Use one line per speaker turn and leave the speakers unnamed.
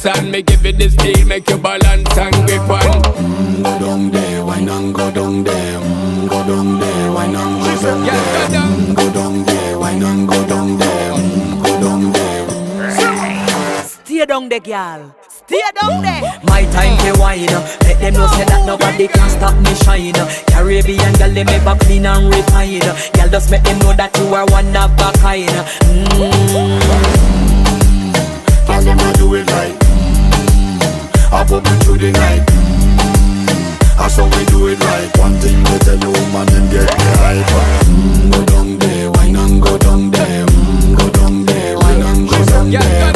and me give it the steel, make you balance and grip on.
Go down there, why not go down there? Go down there, why not go down there? Go down there, why not go down there? Go down there.
Stay down there, girl. Stay down there. My time to wine. Let them know say that nobody can stop me shine. Caribbean girl, they make up clean and refine. Girl, just make them know that you are one of a kind.
Girl, them a do it right. I pop it through the night. That's how we do it right. One thing we tell you, woman, and get the hype. Go down there, why not go down there? Go down there, why not go down there?